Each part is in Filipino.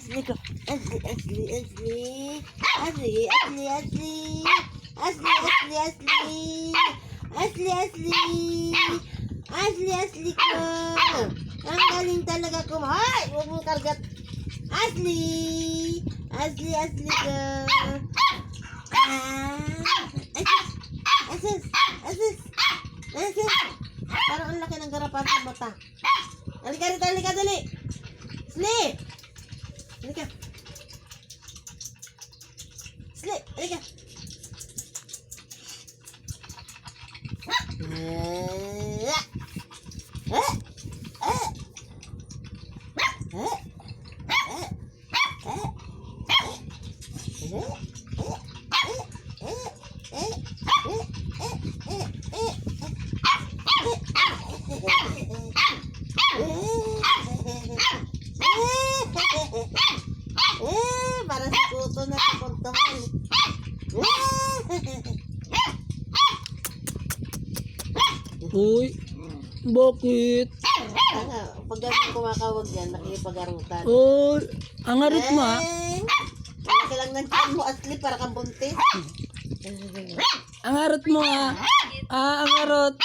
Asli ko. Asli. Asli, asli. Asli, asli, asli. Asli, asli, asli. Asli, asli. Asli, asli ko. Ang galing talaga ko. Hoy! Huwag mong kargat. Asli. Asli, asli ko. Asus. Asus. Asus. Parang ang laki ng garapan sa mata. Halika rito, halika, dali. Asli. Halika. Asli, halika. Para si Kuto na pupunta mo. Uy, bakit? Pag ganun kumakawag yan, nakikipagarutan. Uy, ang arit mo ha. Malaki lang ng tiyan mo, Asli, para kang buntis. Ang arit mo ha. Ang arot.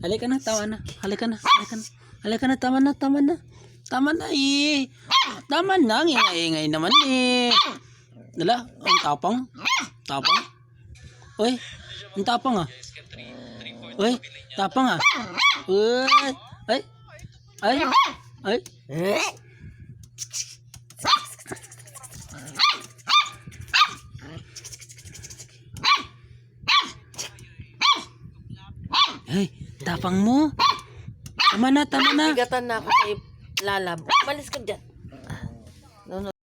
Halika na, tawa na. Halika na, halika na. Halika na, tama na, tama na. Tama na eh. Tama na, ingay-ingay naman eh. Dala, ang tapang. Tapang. Uy, ang tapang ah. Uy, tapang ah. Uy, ay. Ay. Ay. Ay, tapang mo. Tama na, tama na. Bigatan na ako kay Lalab. Malis ka dyan.